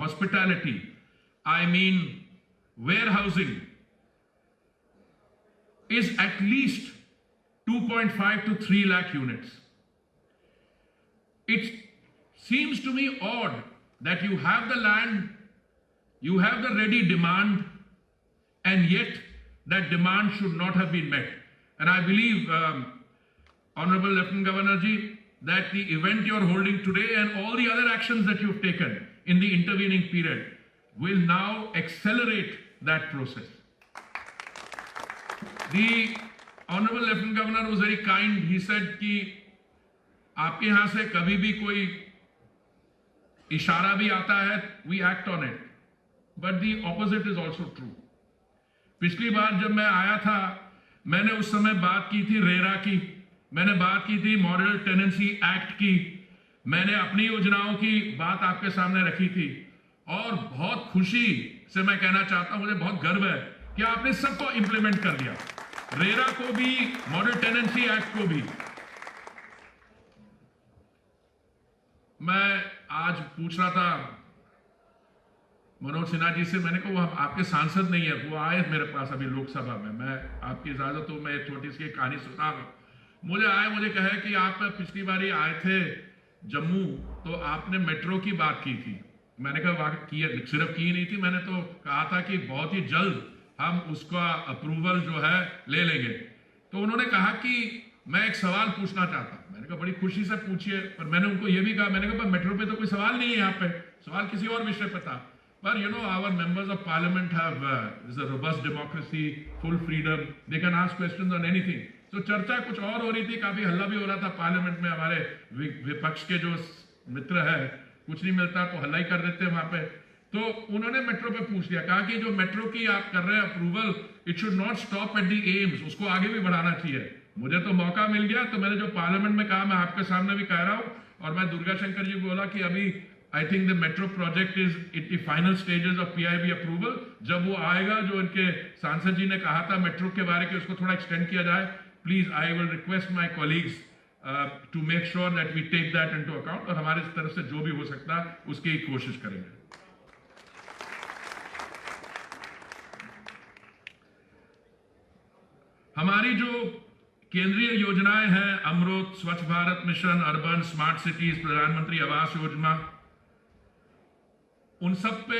hospitality, I mean warehousing, is at least 2.5 to 3 lakh units. It seems to me odd that you have the land, you have the ready demand, and yet that demand should not have been met. And I believe, Honorable Lieutenant Governor Ji, that the event you're holding today and all the other actions that you've taken in the intervening period will now accelerate that process. The Honorable Lieutenant Governor was very kind. He said कि आपके यहाँ से कभी भी कोई इशारा भी आता है, we act on it. But the opposite is also true. पिछली बार जब मैं आया था, मैंने उस समय बात की थी रेरा की, मैंने बात की थी मॉडल टेनेंसी एक्ट की, मैंने अपनी योजनाओं की बात आपके सामने रखी थी, और बहुत खुशी से मैं कहना चाहता हूं, मुझे बहुत गर्व है कि आपने सबको इंप्लीमेंट कर दिया, रेरा को भी, मॉडल टेनेंसी एक्ट को भी। मैं आज पूछ रहा था मनोज सिन्हा जी से, मैंने कहा वो आपके सांसद नहीं है, वो आए मेरे पास अभी लोकसभा में, मैं आपकी इजाजत हो मैं छोटी सी कहानी सुना रहा हूं। मुझे आए, मुझे कहे कि आप पिछली बारी आए थे जम्मू तो आपने मेट्रो की बात की थी। मैंने कहा वाकई की, सिर्फ की नहीं थी, मैंने तो कहा था कि बहुत ही जल्द हम उसका अप्रूवल जो है ले लेंगे। तो उन्होंने कहा कि मैं एक सवाल पूछना चाहता हूं। मैंने कहा बड़ी खुशी से पूछिए, पर मैंने उनको यह भी कहा, मैंने कहा मेट्रो पे तो कोई सवाल नहीं है, यहाँ पे सवाल किसी और विषय पे था। But you know, our members of parliament have this is a robust democracy, full freedom. They can ask questions on anything. So चर्चा कुछ और हो रही थी, काफी हल्ला भी हो रहा था पार्लियामेंट में। हमारे विपक्ष के जो मित्र है, कुछ नहीं मिलता तो हल्ला ही कर देते वहां पे। तो उन्होंने मेट्रो पे पूछ लिया, कहा कि जो मेट्रो की आप कर रहे हैं approval, it should not stop at the AIIMS, उसको आगे भी बढ़ाना चाहिए। मुझे तो मौका मिल गया, तो मैंने जो पार्लियामेंट में कहा मैं आपके सामने भी कह रहा हूं, और मैं दुर्गा शंकर जी बोला कि अभी I think the metro project is at the final stages of PIB approval. जब वो आएगा, जो इनके सांसद जी ने कहा था मेट्रो के बारे में, उसको थोड़ा एक्सटेंड किया जाए, please I will request my colleagues to make sure that we take that into account, और हमारे तरफ से जो भी हो सकता है उसकी कोशिश करेंगे। हमारी जो केंद्रीय योजनाएं हैं, अमृत, स्वच्छ Bharat mission, urban smart cities, प्रधानमंत्री आवास योजना, उन सब पे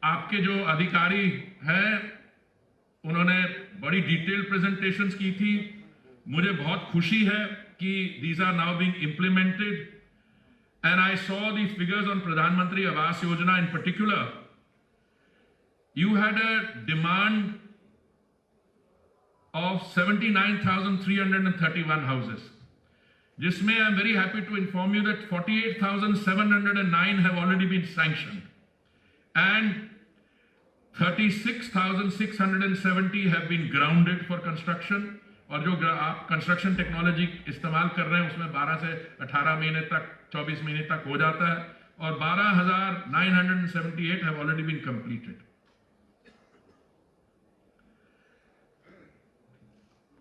आपके जो अधिकारी हैं उन्होंने बड़ी डिटेल प्रेजेंटेशंस की थी। मुझे बहुत खुशी है कि these are now being implemented, and I saw the figures on Pradhan Mantri Awas Yojana in particular. You had a demand of 79,331 houses, जिसमें I am very happy to inform you that 48,709 have already been sanctioned and 36,670 have been grounded for construction। और जो आप construction technology इस्तेमाल कर रहे हैं उसमें 12 से 18 महीने तक, 24 महीने तक हो जाता है, और 12,978 have already been completed।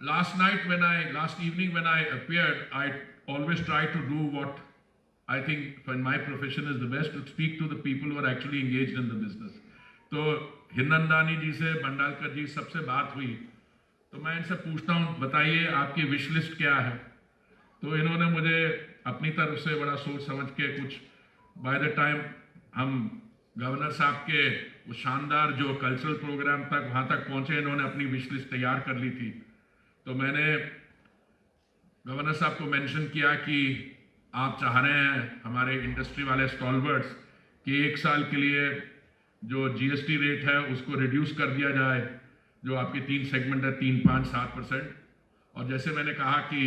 Last evening when I appeared, I always try to do what I think in my profession is the best, to speak to the people who are actually engaged in the business। तो हिरनंदानी जी से, बंडालकर जी, सबसे बात हुई, तो मैं इनसे पूछता हूँ बताइए आपकी विश लिस्ट क्या है। तो इन्होंने मुझे अपनी तरफ से बड़ा सोच समझ के कुछ, बाय द टाइम हम गवर्नर साहब के वो शानदार जो कल्चरल प्रोग्राम तक वहाँ तक पहुँचे, इन्होंने अपनी विश लिस्ट तैयार कर ली थी। तो मैंने गवर्नर साहब को मेंशन किया कि आप चाह रहे हैं हमारे इंडस्ट्री वाले स्टॉलवर्ड्स कि 1 साल के लिए जो जीएसटी रेट है उसको रिड्यूस कर दिया जाए, जो आपके 3 सेगमेंट है 3, 5, 7%। और जैसे मैंने कहा कि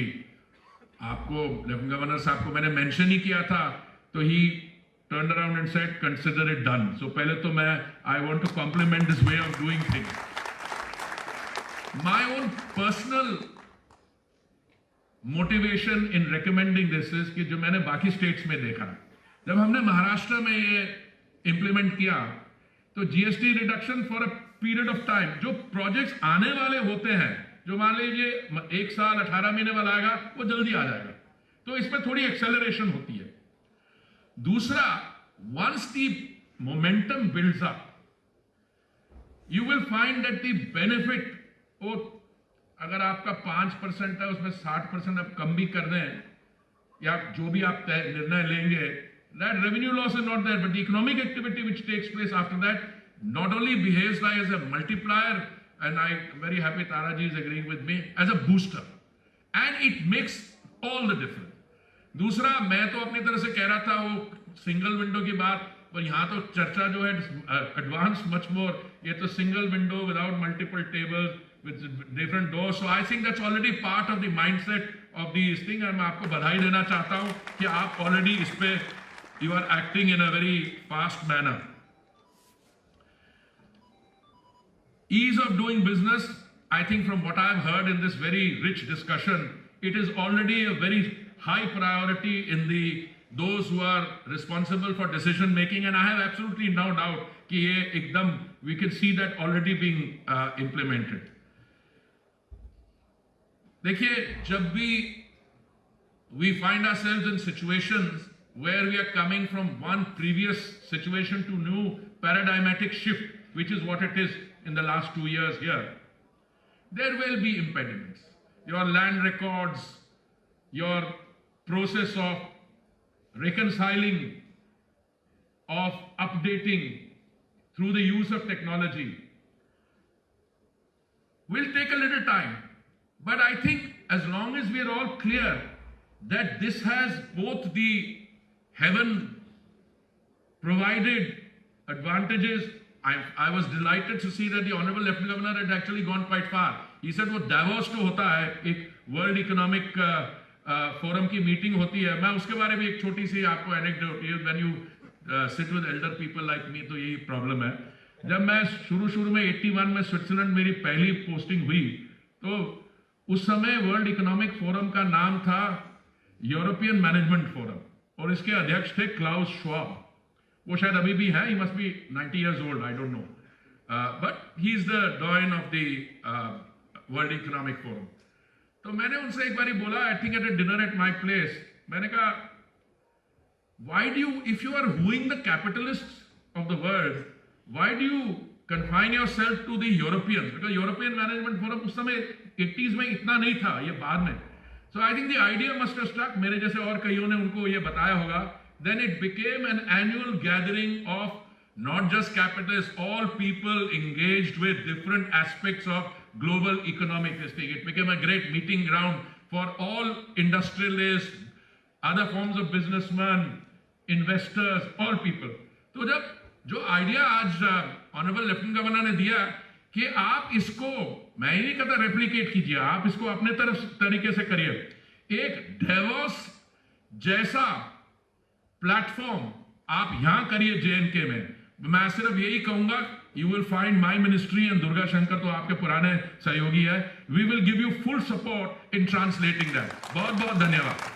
आपको लेफ्टिनेंट गवर्नर साहब को मैंने मेंशन ही किया था, तो ही turn around and said consider it done. So पहले तो मैं I want to compliment this way of doing things. My own personal motivation in recommending this is कि जो मैंने बाकी स्टेट्स में देखा, जब हमने महाराष्ट्र में ये इंप्लीमेंट किया तो GST reduction for a period of time, जो प्रोजेक्ट्स आने वाले होते हैं, जो मान लीजिए 1 साल 18 महीने वाला आएगा, वो जल्दी आ जाएगा, तो इसमें थोड़ी एक्सेलरेशन होती है। दूसरा, once the momentum builds up, you will find that the benefit, वो अगर आपका 5% है उसमें 60% आप कम भी कर दें या जो भी आप निर्णय लेंगे, that revenue loss is not there, but the economic activity which takes place after that not only behaves like as a multiplier, and I'm very happy Taraji is agreeing with me, as a booster, and it makes all the difference. दूसरा, मैं तो अपनी तरह से कह रहा था वो सिंगल विंडो की बात, पर यहाँ तो चर्चा जो है एडवांस मच मोर, ये तो single window without multiple tables with different doors. So I think that's already part of the mindset of these things, and मैं आपको बधाई देना चाहता हूँ कि आप already इस पे you are acting in a very fast manner. Ease of doing business, I think from what I've heard in this very rich discussion, it is already a very high priority in those who are responsible for decision making, and I have absolutely no doubt कि ये एकदम we can see that already being implemented. देखिए, जब भी we find ourselves in situations where we are coming from one previous situation to new paradigmatic shift, which is what it is in the last 2 years here, there will be impediments. Your land records, your process of reconciling, of updating through the use of technology will take a little time. But I think as long as we are all clear that this has both the heaven provided advantages, I was delighted to see that the Honorable Lieutenant Governor had actually gone quite far. He said वो Davos जो होता है, एक World Economic Forum की meeting होती है, मैं उसके बारे में एक छोटी सी आपको anecdote, when you sit with elder people like me, तो यही प्रॉब्लम है. जब मैं शुरू में 81 में स्विट्जरलैंड मेरी पहली पोस्टिंग हुई, तो उस समय वर्ल्ड इकोनॉमिक फोरम का नाम था यूरोपियन मैनेजमेंट फोरम, और इसके अध्यक्ष थे क्लाउस श्वाब. वो शायद अभी भी हैं, he must be 90 years old, I don't know, but he is the डॉयन of the world economic forum. तो मैंने उनसे एक बारी बोला, I think at a dinner at my place, मैंने कहा, why do you, if you are wooing the capitalists of the world, why do you confine yourself to the Europeans? Because European Management Forum उस समय 80s में इतना नहीं था, ये बाद में. So I think the idea must have struck, मेरे जैसे और कईयों ने उनको ये बताया होगा. Then it became an annual gathering of not just capitalists, all people engaged with different aspects of global economic history. It became a great meeting ground for all industrialists, other forms of businessmen, investors, all people. तो जब जो idea आज honourable lieutenant governor ने दिया कि आप इसको, मैं ही नहीं कहता रेप्लिकेट कीजिए, आप इसको अपने तरीके से करिए, एक डेवोस जैसा प्लेटफॉर्म आप यहां करिए JNK में. मैं सिर्फ यही कहूंगा, you will find my ministry and Durga Shankar तो आपके पुराने सहयोगी है, we will give you full support in translating that. बहुत बहुत धन्यवाद.